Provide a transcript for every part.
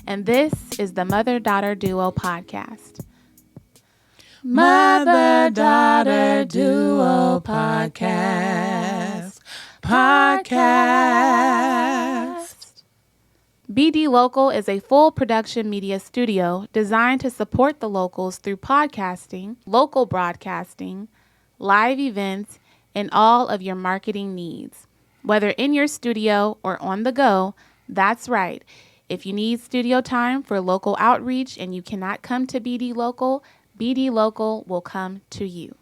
and this is the Mother-Daughter-Duo podcast. Mother-Daughter-Duo podcast. BD Local is a full production media studio designed to support the locals through podcasting, local broadcasting, live events, and all of your marketing needs. Whether in your studio or on the go, that's right. If you need studio time for local outreach and you cannot come to BD Local will come to you.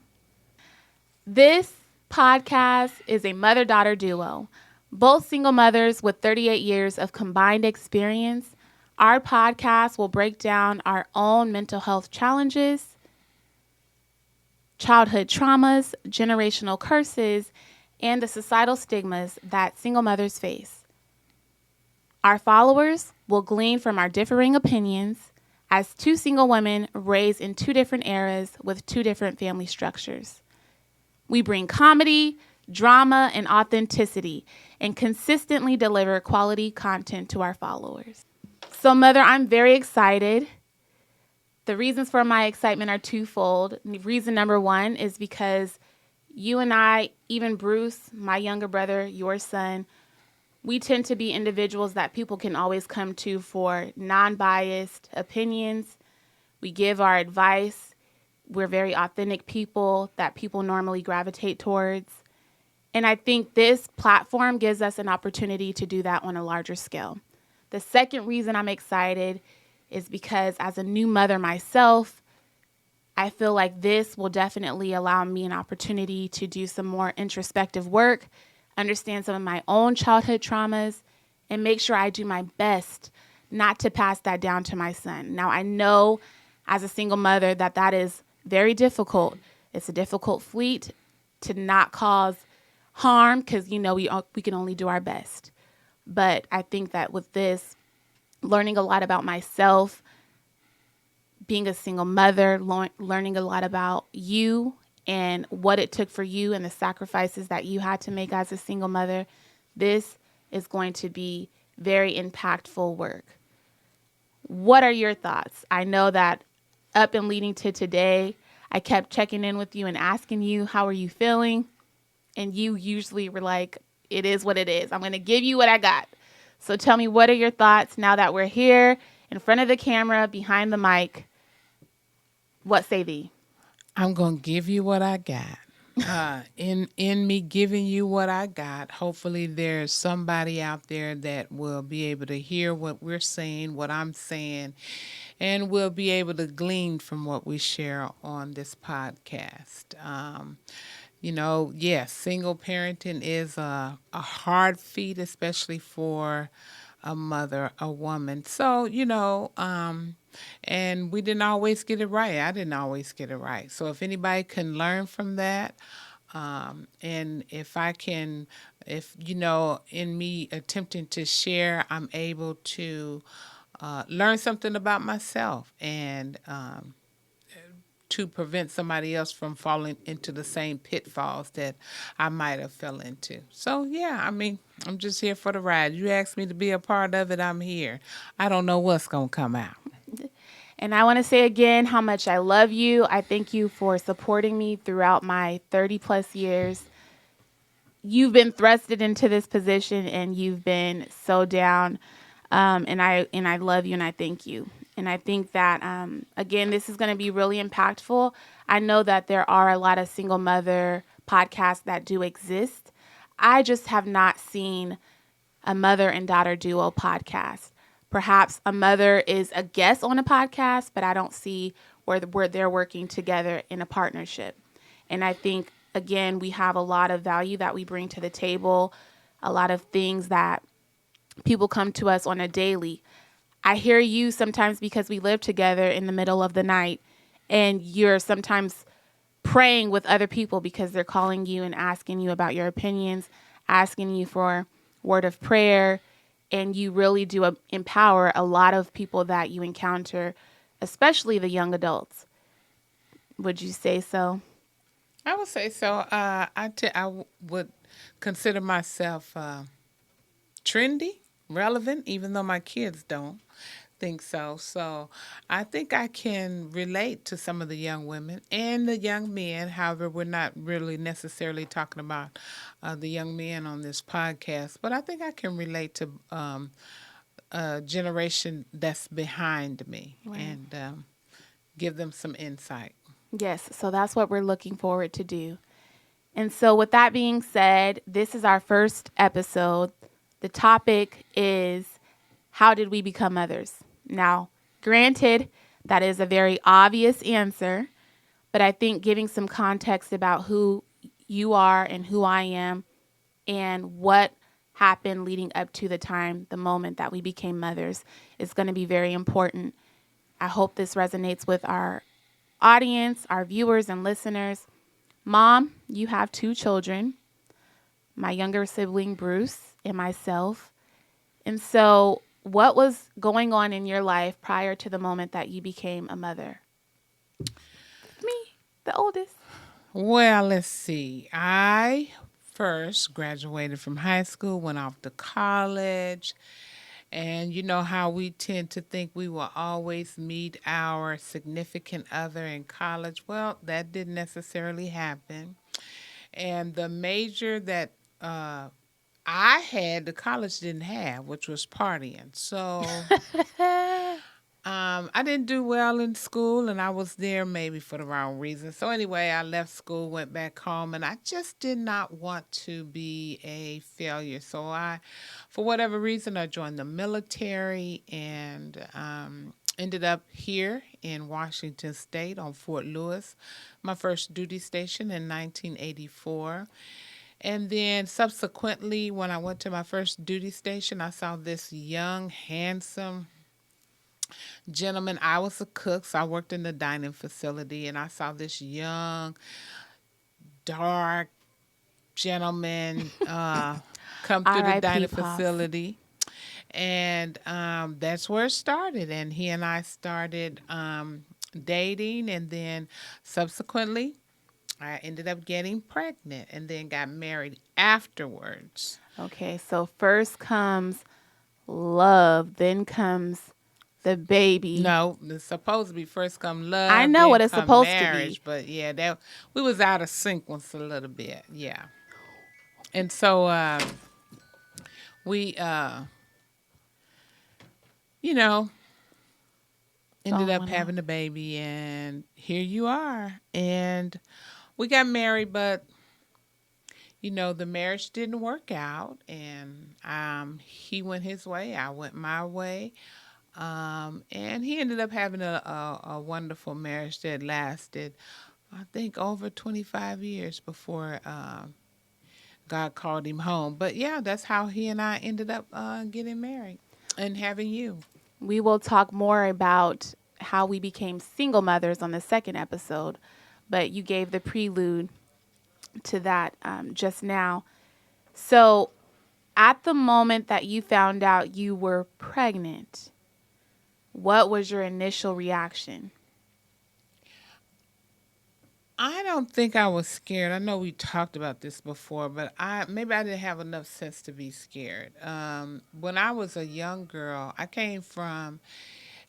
This podcast is a mother-daughter duo. Both single mothers with 38 years of combined experience. Our podcast will break down our own mental health challenges, childhood traumas, generational curses, and the societal stigmas that single mothers face. Our followers will glean from our differing opinions as two single women raised in two different eras with two different family structures. We bring comedy, drama, and authenticity, and consistently deliver quality content to our followers. So, Mother, I'm very excited. The reasons for my excitement are twofold. Reason number one is because you and I, even Bruce, my younger brother, your son, we tend to be individuals that people can always come to for non-biased opinions. We give our advice. We're very authentic people that people normally gravitate towards. And I think this platform gives us an opportunity to do that on a larger scale. The second reason I'm excited is because as a new mother myself, I feel like this will definitely allow me an opportunity to do some more introspective work, understand some of my own childhood traumas, and make sure I do my best not to pass that down to my son. Now, I know as a single mother that is very difficult. It's a difficult feat to not cause harm because, we can only do our best. But I think that with this, learning a lot about myself, being a single mother, learning a lot about you and what it took for you and the sacrifices that you had to make as a single mother, this is going to be very impactful work. What are your thoughts? I know that up and leading to today, I kept checking in with you and asking you, how are you feeling? And you usually were like, it is what it is. I'm going to give you what I got. So tell me, what are your thoughts now that we're here in front of the camera, behind the mic? What say thee? I'm going to give you what I got. In me giving you what I got, hopefully there's somebody out there that will be able to hear what we're saying, what I'm saying, and will be able to glean from what we share on this podcast. Yes, single parenting is a hard feat, especially for a mother, a woman. So, and we didn't always get it right. I didn't always get it right. So if anybody can learn from that, and in me attempting to share, I'm able to learn something about myself and to prevent somebody else from falling into the same pitfalls that I might have fell into. So, yeah, I'm just here for the ride. You asked me to be a part of it, I'm here. I don't know what's going to come out. And I want to say again how much I love you. I thank you for supporting me throughout my 30 plus years. You've been thrusted into this position and you've been so down. And I love you and I thank you. And I think that, again, this is going to be really impactful. I know that there are a lot of single mother podcasts that do exist. I just have not seen a mother and daughter duo podcast. Perhaps a mother is a guest on a podcast, but I don't see where they're working together in a partnership. And I think, again, we have a lot of value that we bring to the table, a lot of things that people come to us on a daily. I hear you sometimes because we live together in the middle of the night, and you're sometimes praying with other people because they're calling you and asking you about your opinions, asking you for word of prayer, and you really do empower a lot of people that you encounter, especially the young adults. Would you say so? I would say so. I would consider myself trendy. relevant, even though my kids don't think so. So I think I can relate to some of the young women and the young men. However, we're not really necessarily talking about the young men on this podcast, but I think I can relate to a generation that's behind me Right. and give them some insight. Yes, so that's what we're looking forward to do. And so, with that being said, this is our first episode. The topic is how did we become mothers? Now, granted, that is a very obvious answer, but I think giving some context about who you are and who I am and what happened leading up to the time, the moment that we became mothers is going to be very important. I hope this resonates with our audience, our viewers and listeners. Mom, you have two children, my younger sibling, Bruce, and myself. And so, what was going on in your life prior to the moment that you became a mother? Me, the oldest. Well, let's see. I first graduated from high school, went off to college, and you know how we tend to think we will always meet our significant other in college. Well, that didn't necessarily happen. And the major that I had, the college didn't have, which was partying. So I didn't do well in school, and I was there maybe for the wrong reason. So anyway, I left school, went back home, and I just did not want to be a failure. So for whatever reason, I joined the military and ended up here in Washington State on Fort Lewis, my first duty station in 1984. And then subsequently, when I went to my first duty station, I saw this young, handsome gentleman. I was a cook, so I worked in the dining facility, and I saw this young, dark gentleman come through the R.I.P. dining Pops. facility. And that's where it started. And he and I started dating, and then subsequently, I ended up getting pregnant and then got married afterwards. Okay, so first comes love, then comes the baby. No, it's supposed to be first come I love, know then what it's come supposed to be. marriage. But yeah, that we was out of sequence a little bit. Yeah, and so we, you know, ended Oh, up went on. having a baby, and here you are. And we got married, but the marriage didn't work out, and he went his way, I went my way. And he ended up having a wonderful marriage that lasted, I think, over 25 years before God called him home. But yeah, that's how he and I ended up getting married and having you. We will talk more about how we became single mothers on the second episode, but you gave the prelude to that just now. So, at the moment that you found out you were pregnant, what was your initial reaction? I don't think I was scared. I know we talked about this before, but I didn't have enough sense to be scared. When I was a young girl, I came from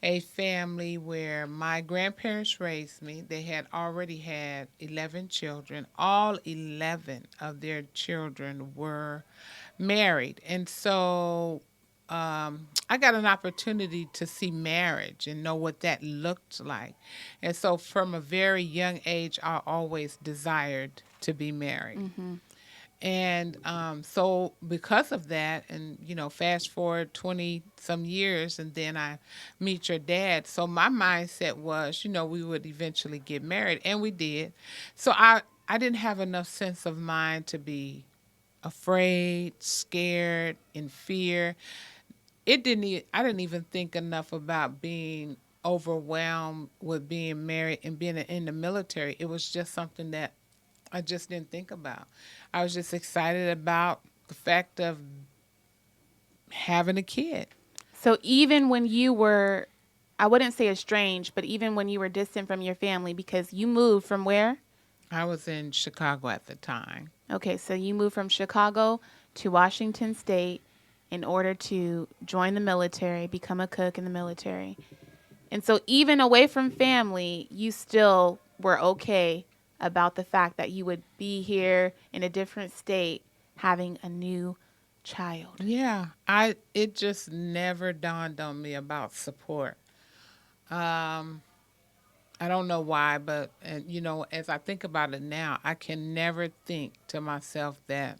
a family where my grandparents raised me. They had already had 11 children. All 11 of their children were married. And so I got an opportunity to see marriage and know what that looked like. And so from a very young age, I always desired to be married. Mm-hmm. And so because of that, and fast forward 20 some years, and then I meet your dad. So my mindset was, we would eventually get married, and we did. So I didn't have enough sense of mind to be afraid, scared, in fear. I didn't even think enough about being overwhelmed with being married and being in the military. It was just something that I just didn't think about. I was just excited about the fact of having a kid. So, even when you were, I wouldn't say estranged, but even when you were distant from your family, because you moved from where? I was in Chicago at the time. Okay, so you moved from Chicago to Washington State, in order to join the military, become a cook in the military. And so, even away from family, you still were okay about the fact that you would be here in a different state having a new child. Yeah, it just never dawned on me about support. Um, I don't know why, but and as I think about it now, I can never think to myself that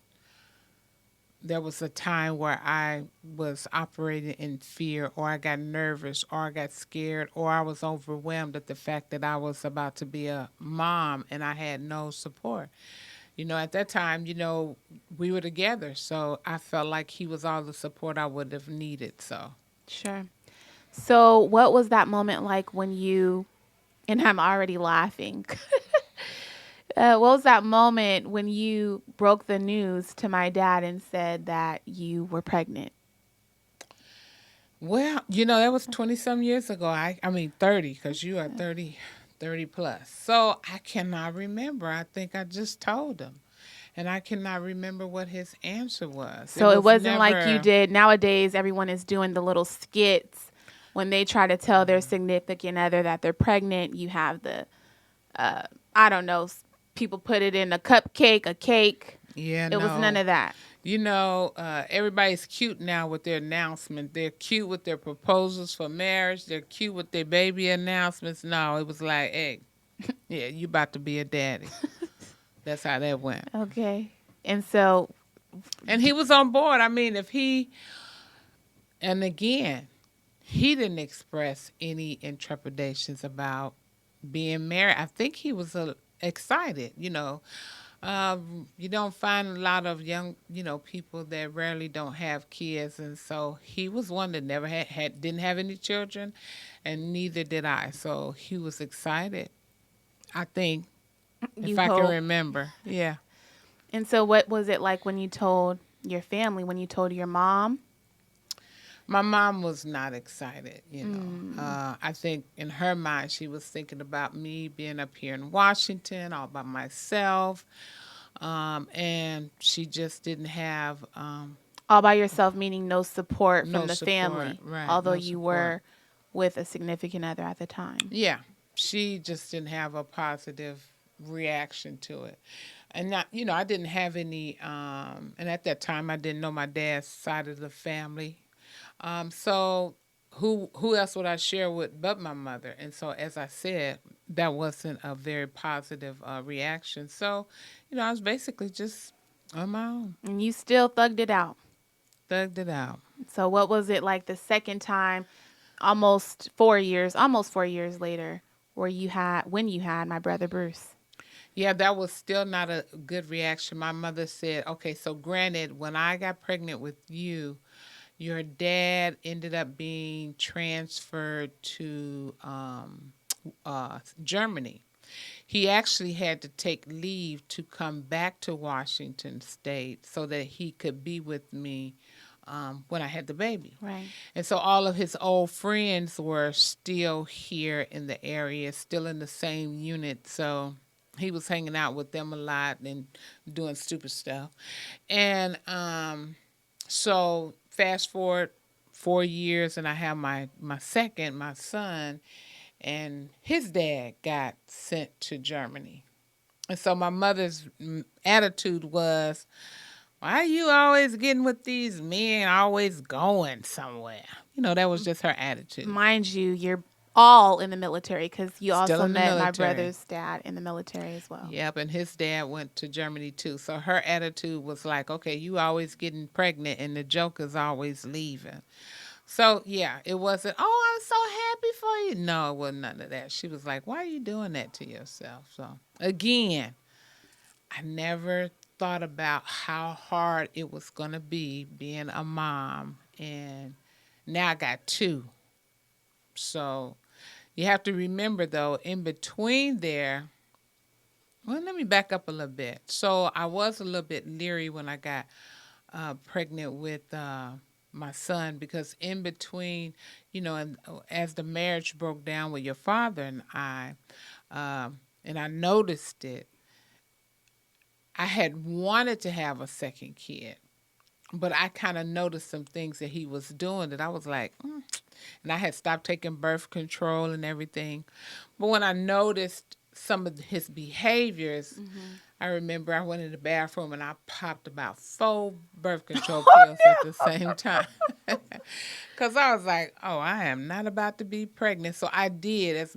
there was a time where I was operating in fear, or I got nervous, or I got scared, or I was overwhelmed at the fact that I was about to be a mom and I had no support. At that time, we were together, so I felt like he was all the support I would have needed. So, Sure. So, what was that moment like when you, and I'm already laughing. What was that moment when you broke the news to my dad and said that you were pregnant? well, that was 20 some years ago. I mean, 30, because you are 30 plus. So I cannot remember. I think I just told him. And I cannot remember what his answer was. It So it was wasn't like you never, did. Nowadays, everyone is doing the little skits when they try to tell their significant other that they're pregnant. You have the, I don't know, people put it in a cupcake, a cake. yeah, It was none no. of that. Everybody's cute now with their announcement. They're cute with their proposals for marriage. They're cute with their baby announcements. No, it was like, hey, yeah, you about to be a daddy. That's how that went. Okay. And so, And he was on board. I mean, and again, he didn't express any intrepidations about being married. I think he was excited. You don't find a lot of young, people that rarely don't have kids, and so he was one that never didn't have any children, and neither did I. So he was excited. I think, if you I can hope. remember, yeah. And so, what was it like when you told your family, when you told your mom? My mom was not excited. I think in her mind, she was thinking about me being up here in Washington all by myself. And she just didn't have All by yourself, meaning no support from no the support, family, right? although No you support. were with a significant other at the time. Yeah, she just didn't have a positive reaction to it. And not, I didn't have any, and at that time, I didn't know my dad's side of the family. So who else would I share with but my mother? And so, as I said, that wasn't a very positive reaction. So, I was basically just on my own, And you still thugged it out. thugged it out. So, what was it like the second time, almost 4 years later, when you had my brother Bruce? Yeah, that was still not a good reaction. My mother said, okay, so granted, when I got pregnant with you, your dad ended up being transferred to Germany. He actually had to take leave to come back to Washington State so that he could be with me when I had the baby. Right. And so all of his old friends were still here in the area, still in the same unit. So he was hanging out with them a lot and doing stupid stuff. And so fast forward 4 years, and I have my son, and his dad got sent to Germany. And so my mother's attitude was, why are you always getting with these men, always going somewhere? That was just her attitude. Mind you, you're all in the military because you Still also in the met my military. brother's dad in the military as well. Yep, and his dad went to Germany too. So her attitude was like, okay, you always getting pregnant and the joker's always leaving. So yeah, it wasn't, oh, I'm so happy for you. No, it wasn't none of that. She was like, why are you doing that to yourself? So again, I never thought about how hard it was going to be being a mom. And now I got two. So you have to remember, though, in between there, well, let me back up a little bit. So I was a little bit leery when I got pregnant with my son, because in between, and as the marriage broke down with your father and I noticed it, I had wanted to have a second kid. but I kind of noticed some things that he was doing that I was like, and I had stopped taking birth control and everything. But when I noticed some of his behaviors, I remember I went in the bathroom and I popped about 4 birth control pills at the same time. Because I was like, oh, I am not about to be pregnant. So I did, as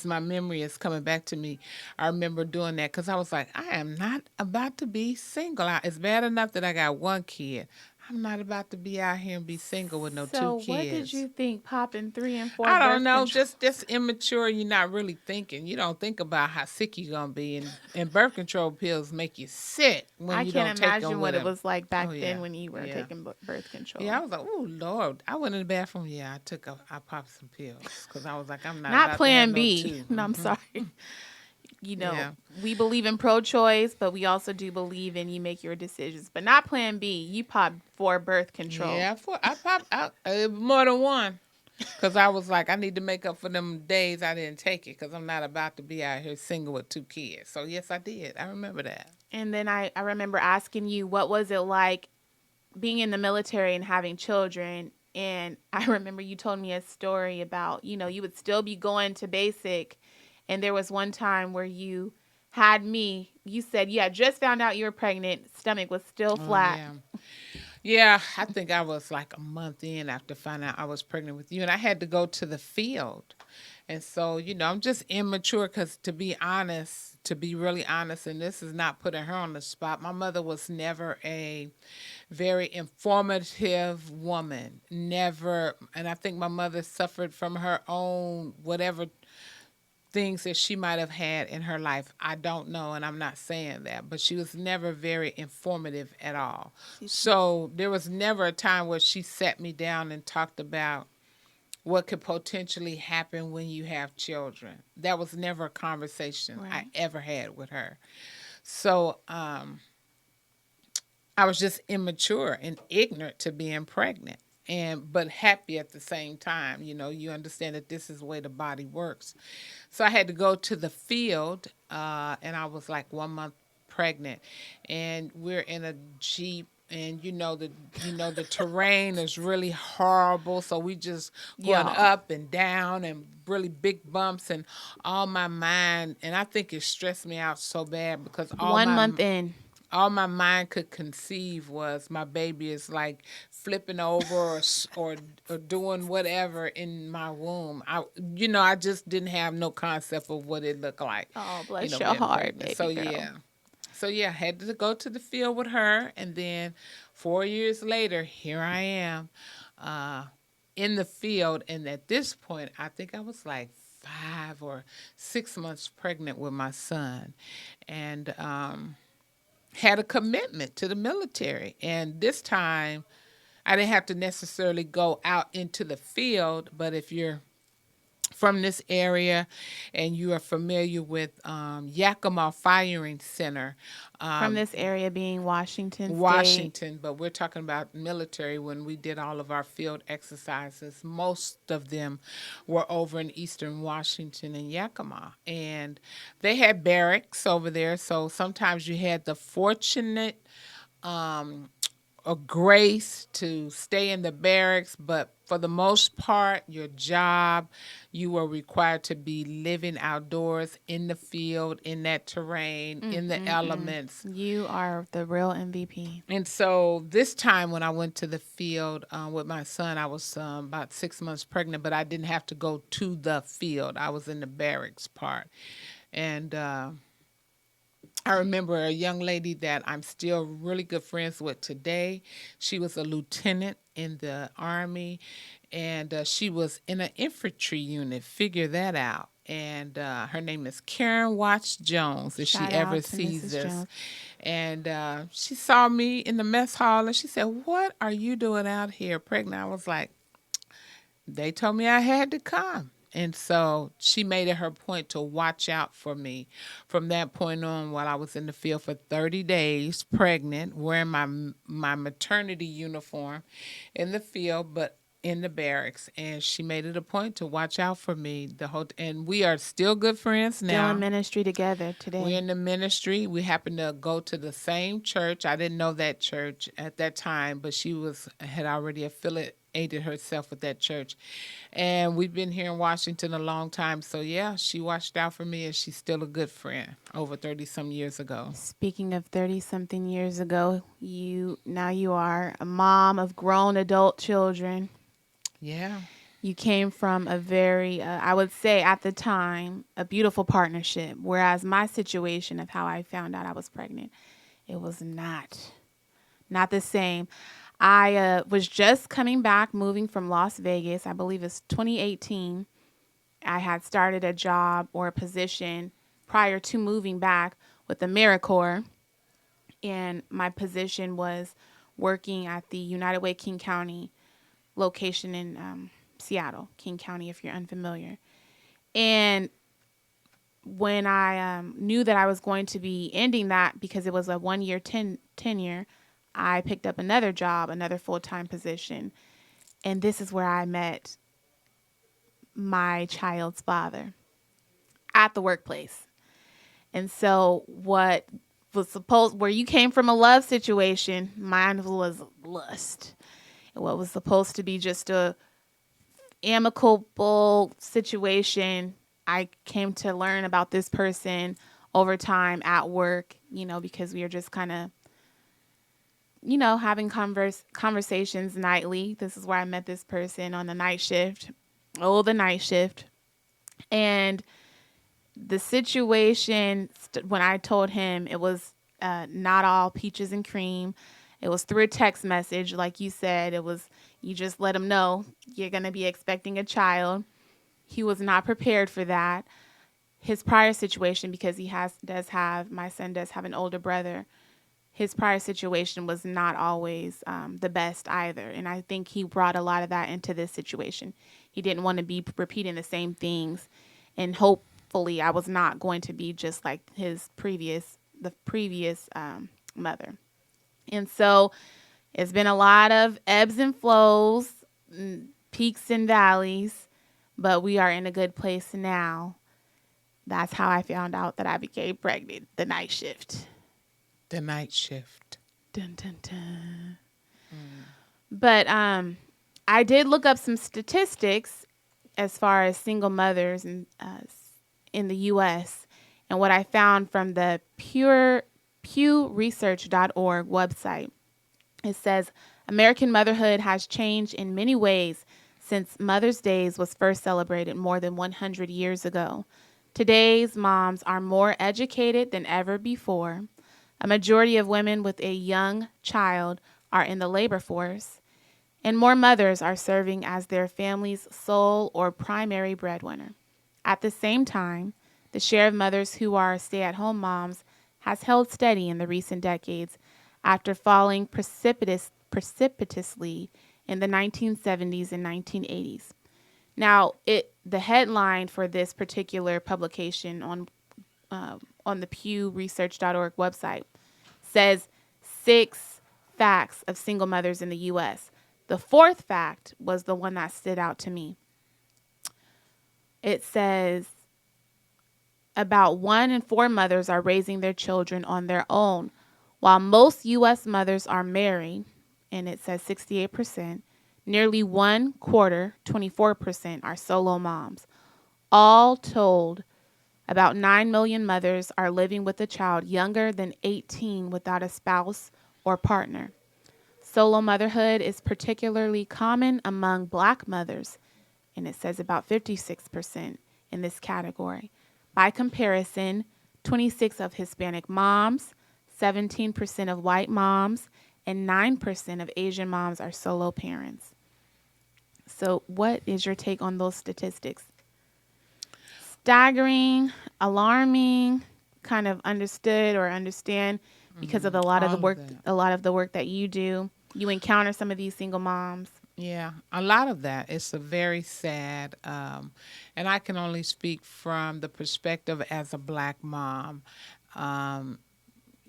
my memory is coming back to me, I remember doing that because I was like, I am not about to be single. It's bad enough that I got 1 kid. I'm not about to be out here and be single with no two So, what did kids. you think popping 3 and 4 I don't birth know, control? just immature. You're not really thinking. You don't think about how sick you're gonna be, and birth control pills make you sick when I you can't don't take them imagine with what it them. was like Oh back yeah, then when you were yeah, taking birth yeah. control. I was like, oh Lord, I went in the bathroom. Yeah, I popped some pills because I was like, I'm not Not about to have plan no B. two. No, I'm sorry. Yeah. We believe in pro choice, but we also do believe in you make your decisions. But not plan B. You pop for birth control. Yeah, I popped out more than one because I was like, I need to make up for them days I didn't take it because I'm not about to be out here single with 2 kids. So yes, I did. I remember that. And then I remember asking you, what was it like being in the military and having children? And I remember you told me a story about, you would still be going to basic. And there was one time where you had me, you said you had just found out you were pregnant, stomach was still Oh flat. yeah, yeah. I think I was like a month in after finding out I was pregnant with you, and I had to go to the field. And so, I'm just immature because, to be really honest, and this is not putting her on the spot, my mother was never a very informative woman. Never. And I think my mother suffered from her own whatever things that she might have had in her life. I don't know, and I'm not saying that, but she was never very informative at all. So there was never a time where she sat me down and talked about what could potentially happen when you have children. That was never a conversation I Right. ever had with her. So I was just immature and ignorant to being pregnant. But happy at the same time. You understand that this is the way the body works. So I had to go to the field, and I was like 1 month pregnant, and we're in a Jeep, and the terrain is really horrible. So we just going Y'all, up and down and really big bumps, and all my mind, and I think it stressed me out so bad because all 1 month in. my mind could conceive was my baby is like flipping over or doing whatever in my womb. I just didn't have no concept of what it looked like, Oh, bless your being heart, pregnant. baby So girl. yeah. So yeah, had to go to the field with her, and then 4 years later, here I am, uh, in the field, and at this point, I think I was like 5 or 6 months pregnant with my son, and had a commitment to the military. And this time, I didn't have to necessarily go out into the field, but if you're from this area and you are familiar with Yakima Firing Center, From this area being Washington State. Washington, but we're talking about military when we did all of our field exercises. Most of them were over in eastern Washington and Yakima. And they had barracks over there. So sometimes you had the fortunate a grace to stay in the barracks, but for the most part, your job, you were required to be living outdoors in the field, in that terrain, in the elements. You are the real MVP. And so this time when I went to the field with my son, I was about 6 months pregnant, but I didn't have to go to the field. I was in the barracks part. And I remember a young lady that I'm still really good friends with today. She was a lieutenant in the Army, and she was in an infantry unit. Figure that out. And her name is Karen Watts Jones, if she Shout ever out to sees Mrs. this. Jones. And she saw me in the mess hall, and she said, "What are you doing out here pregnant?" I was like, they told me I had to come. And so she made it her point to watch out for me. From that point on, while I was in the field for 30 days, pregnant, wearing my maternity uniform in the field, but in the barracks, and she made it a point to watch out for me the whole. And we are still good friends Still in now. ministry together We're today. in the ministry. We happen to go to the same church. I didn't know that church at that time, but she was had already affiliated herself with that church. And we've been here in Washington a long time. So yeah, she watched out for me, and she's still a good friend over 30 some years ago. Speaking of 30 something years ago, you are a mom of grown adult children. Yeah. You came from a very, I would say at the time, a beautiful partnership. Whereas my situation of how I found out I was pregnant, it was not the same. I was just coming back, moving from Las Vegas. I believe it's 2018. I had started a job or a position prior to moving back with AmeriCorps, and my position was working at the United Way King County location in Seattle, King County, if you're unfamiliar. And when I knew that I was going to be ending that because it was a 1 year tenure, I picked up another job, another full time position. And this is where I met my child's father at the workplace. And so, what was supposed, where you came from a love situation, mine was lust. And what was supposed to be just a amicable situation, I came to learn about this person over time at work, because we were just kind of, having conversations nightly. This is where I met this person on the night shift. Oh, the night shift. And the situation, when I told him it was not all peaches and cream, it was through a text message. Like you said, you just let him know you're going to be expecting a child. He was not prepared for that. His prior situation, because my son does have an older brother, his prior situation was not always the best either. And I think he brought a lot of that into this situation. He didn't want to be repeating the same things. And hopefully I was not going to be just like the previous mother. And so it's been a lot of ebbs and flows, peaks and valleys, but we are in a good place now. That's how I found out that I became pregnant, the night shift. The night shift. Dun, dun, dun. But I did look up some statistics as far as single mothers in the U.S. And what I found from the PewResearch.org website, it says American motherhood has changed in many ways since Mother's Day was first celebrated more than 100 years ago. Today's moms are more educated than ever before. A majority of women with a young child are in the labor force, and more mothers are serving as their family's sole or primary breadwinner. At the same time, the share of mothers who are stay-at-home moms has held steady in the recent decades after falling precipitously in the 1970s and 1980s. Now, the headline for this particular publication on the PewResearch.org website says 6 facts of single mothers in the U.S. The fourth fact was the one that stood out to me. It says about 1 in 4 mothers are raising their children on their own, while most U.S. mothers are married, and it says 68%, nearly 1/4, 24%, are solo moms. All told, about 9 million mothers are living with a child younger than 18 without a spouse or partner. Solo motherhood is particularly common among Black mothers, and it says about 56% in this category. By comparison, 26% of Hispanic moms, 17% of white moms, and 9% of Asian moms are solo parents. So what is your take on those statistics? Staggering, alarming, kind of understood or understand because of All of that. a lot of the work that you do. You encounter some of these single moms. Yeah, a lot of that. It's a very sad, and I can only speak from the perspective as a Black mom. Um,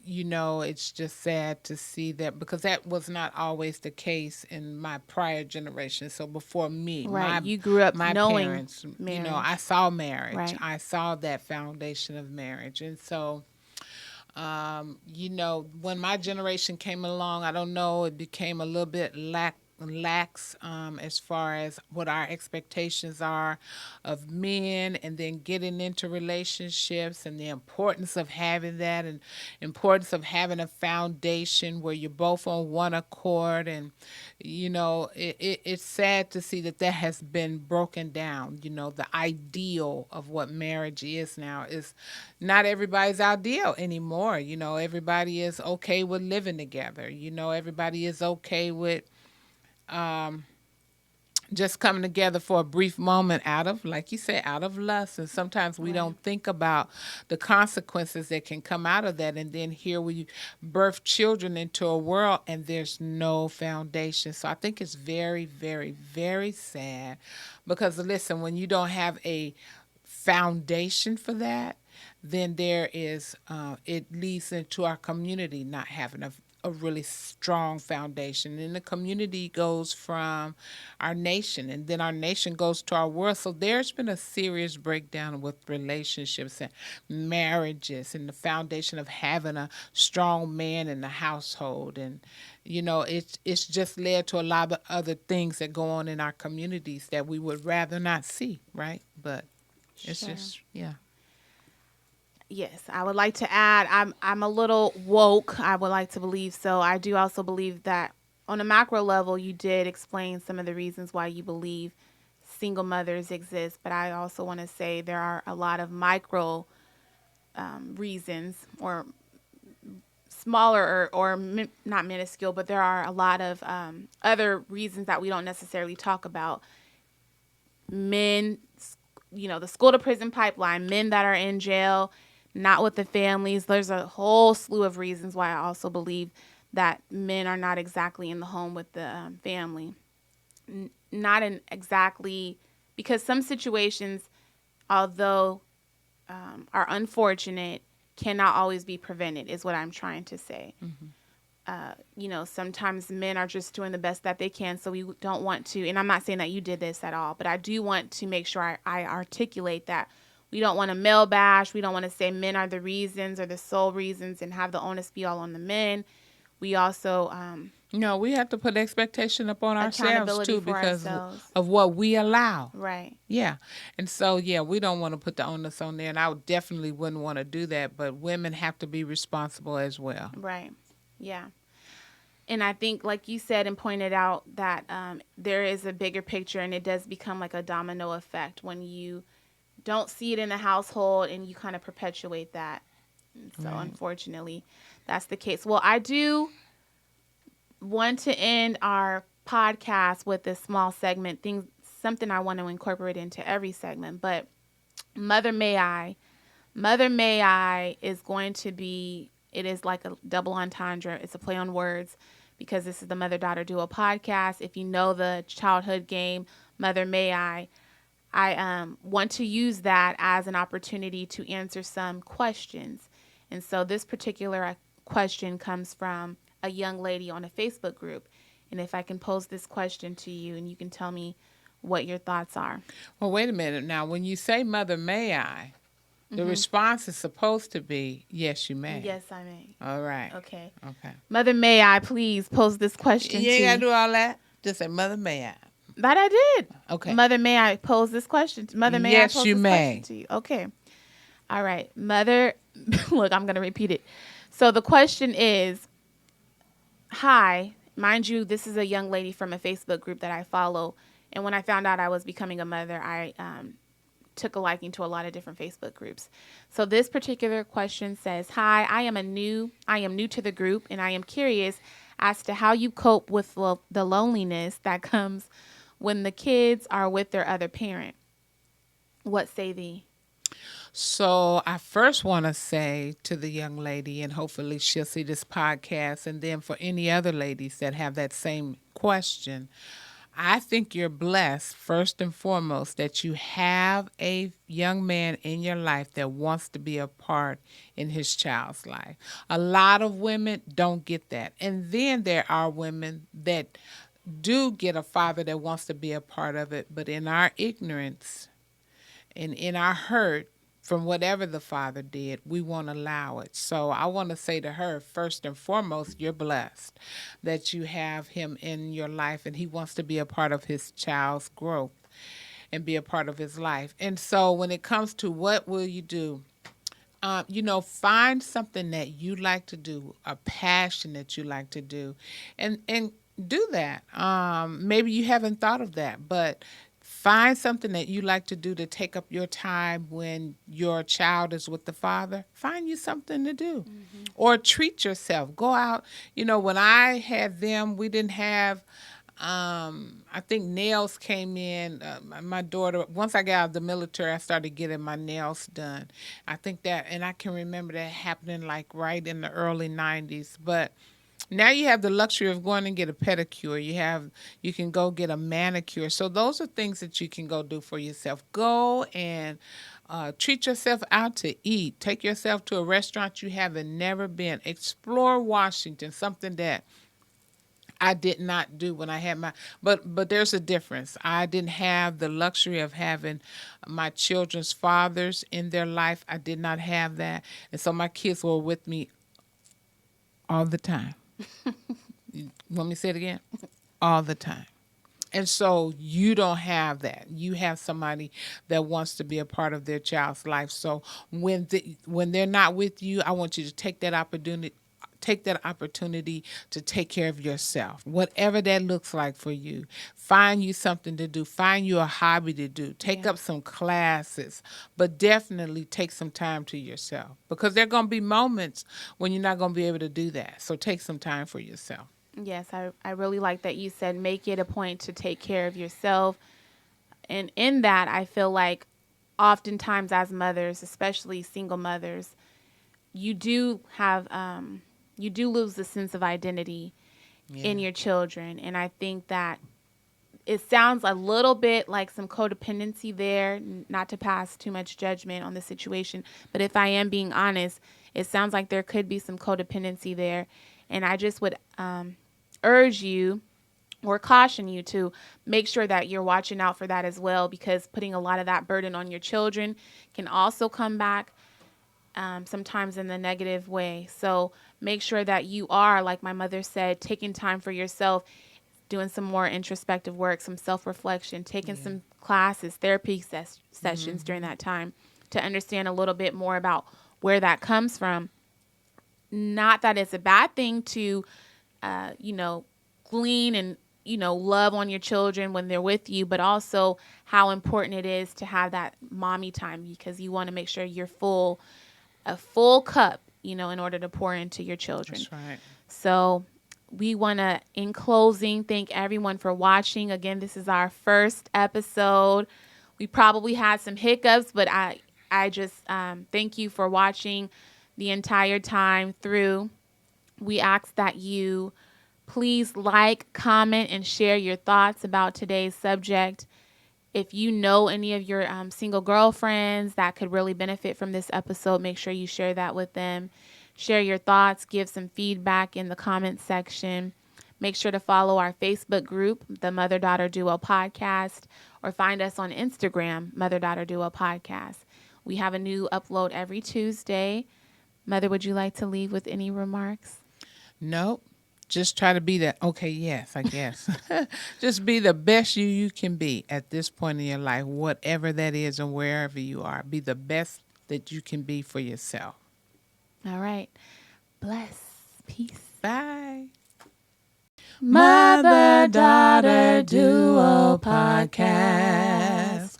it's just sad to see that, because that was not always the case in my prior generation. So before me, Right. my You grew up my knowing parents, I marriage. saw marriage. Right. I saw that foundation of marriage. And so when my generation came along, I don't know, it became a little bit lax as far as what our expectations are of men, and then getting into relationships, and the importance of having that, and importance of having a foundation where you're both on one accord. And it's sad to see that has been broken down. The ideal of what marriage is now is not everybody's ideal anymore. Everybody is okay with living together. Everybody is okay with just coming together for a brief moment out of, like you said, out of lust. And sometimes we Right. don't think about the consequences that can come out of that. And then here we birth children into a world and there's no foundation. So I think it's very, very, very sad, because listen, when you don't have a foundation for that, then there is it leads into our community not having a really strong foundation. And the community goes from our nation, and then our nation goes to our world. So there's been a serious breakdown with relationships and marriages, and the foundation of having a strong man in the household. And it's just led to a lot of other things that go on in our communities that we would rather not see, right? But it's Sure. just, yeah. Yes, I would like to add, I'm a little woke. I would like to believe so. I do also believe that on a macro level, you did explain some of the reasons why you believe single mothers exist, but I also want to say there are a lot of micro reasons, or smaller, or not minuscule, but there are a lot of other reasons that we don't necessarily talk about. Men, the school to prison pipeline, men that are in jail, not with the families. There's a whole slew of reasons why I also believe that men are not exactly in the home with the family. Not in exactly, because some situations, although are unfortunate, cannot always be prevented, is what I'm trying to say. Sometimes men are just doing the best that they can. So we don't want to, and I'm not saying that you did this at all, but I do want to make sure I articulate that we don't want to male bash. We don't want to say men are the reasons or the sole reasons and have the onus be all on the men. We also No, we have to put expectation upon ourselves accountability too, for because ourselves. of what we allow. Right. Yeah. And so, yeah, we don't want to put the onus on there, and I definitely wouldn't want to do that, but women have to be responsible as well. Right. Yeah. And I think, like you said and pointed out, that there is a bigger picture, and it does become like a domino effect when you don't see it in the household and you kind of perpetuate that. And so, Right. unfortunately, that's the case. Well, I do want to end our podcast with this small segment, something I want to incorporate into every segment. But Mother May I, Mother May I is going to be, it is like a double entendre. It's a play on words, because this is the Mother Daughter Duo podcast. If you know the childhood game, Mother May I want to use that as an opportunity to answer some questions. And so this particular question comes from a young lady on a Facebook group. And if I can pose this question to you, and you can tell me what your thoughts are. Well, wait a minute. Now, when you say Mother May I, the response is supposed to be, yes, you may. Yes, I may. All right. Okay. Okay. Mother May I please pose this question You to ain't got to you? do all that. Just say, Mother May I. That I did. Okay. Mother May I pose this question? Mother May I Yes, pose you this may. question to you? Okay. All right. Mother, look, I'm going to repeat it. So the question is, hi, mind you, this is a young lady from a Facebook group that I follow. And when I found out I was becoming a mother, I took a liking to a lot of different Facebook groups. So this particular question says, hi, I am new to the group, and I am curious as to how you cope with the loneliness that comes when the kids are with their other parent. What say thee? So I first want to say to the young lady, and hopefully she'll see this podcast, and then for any other ladies that have that same question, I think you're blessed, first and foremost, that you have a young man in your life that wants to be a part in his child's life. A lot of women don't get that. And then there are women that do get a father that wants to be a part of it, but in our ignorance and in our hurt from whatever the father did, we won't allow it. So I want to say to her, first and foremost, you're blessed that you have him in your life and he wants to be a part of his child's growth and be a part of his life. And so when it comes to what will you do, find something that you like to do, a passion that you like to do, and do that. Maybe you haven't thought of that, but find something that you like to do to take up your time when your child is with the father. Find you something to do, or treat yourself. Go out. When I had them, we didn't have. I think nails came in. My daughter, once I got out of the military, I started getting my nails done. I think that, and I can remember that happening like right in the early 90s. But now you have the luxury of going and get a pedicure. You can go get a manicure. So those are things that you can go do for yourself. Go and treat yourself out to eat. Take yourself to a restaurant you haven't never been. Explore Washington, something that I did not do when I had but there's a difference. I didn't have the luxury of having my children's fathers in their life. I did not have that. And so my kids were with me all the time. You want me to say it again? All the time. And so you don't have that. You have somebody that wants to be a part of their child's life. So when they're not with you, I want you to take that opportunity to take care of yourself, whatever that looks like for you. Find you something to do. Find you a hobby to do. Take up some classes, but definitely take some time to yourself, because there are going to be moments when you're not going to be able to do that. So take some time for yourself. Yes, I really like that you said make it a point to take care of yourself. And in that, I feel like oftentimes as mothers, especially single mothers, you do have you do lose the sense of identity in your children. And I think that it sounds a little bit like some codependency there, not to pass too much judgment on the situation. But if I am being honest, it sounds like there could be some codependency there. And I just would urge you or caution you to make sure that you're watching out for that as well, because putting a lot of that burden on your children can also come back sometimes in the negative way. So make sure that you are, like my mother said, taking time for yourself, doing some more introspective work, some self-reflection, taking some classes, therapy sessions during that time to understand a little bit more about where that comes from. Not that it's a bad thing to, glean and, love on your children when they're with you, but also how important it is to have that mommy time, because you want to make sure you're a full cup, in order to pour into your children. That's right. So we want to, in closing, thank everyone for watching. Again, this is our first episode. We probably had some hiccups, but I just thank you for watching the entire time through. We ask that you please like, comment, and share your thoughts about today's subject. If you know any of your single girlfriends that could really benefit from this episode, make sure you share that with them. Share your thoughts, give some feedback in the comments section. Make sure to follow our Facebook group, the Mother Daughter Duo Podcast, or find us on Instagram, Mother Daughter Duo Podcast. We have a new upload every Tuesday. Mother, would you like to leave with any remarks? Nope. Just try to be that. Okay, yes, I guess. Just be the best you can be at this point in your life, whatever that is and wherever you are. Be the best that you can be for yourself. All right. Bless. Peace. Bye. Mother Daughter Duo Podcast.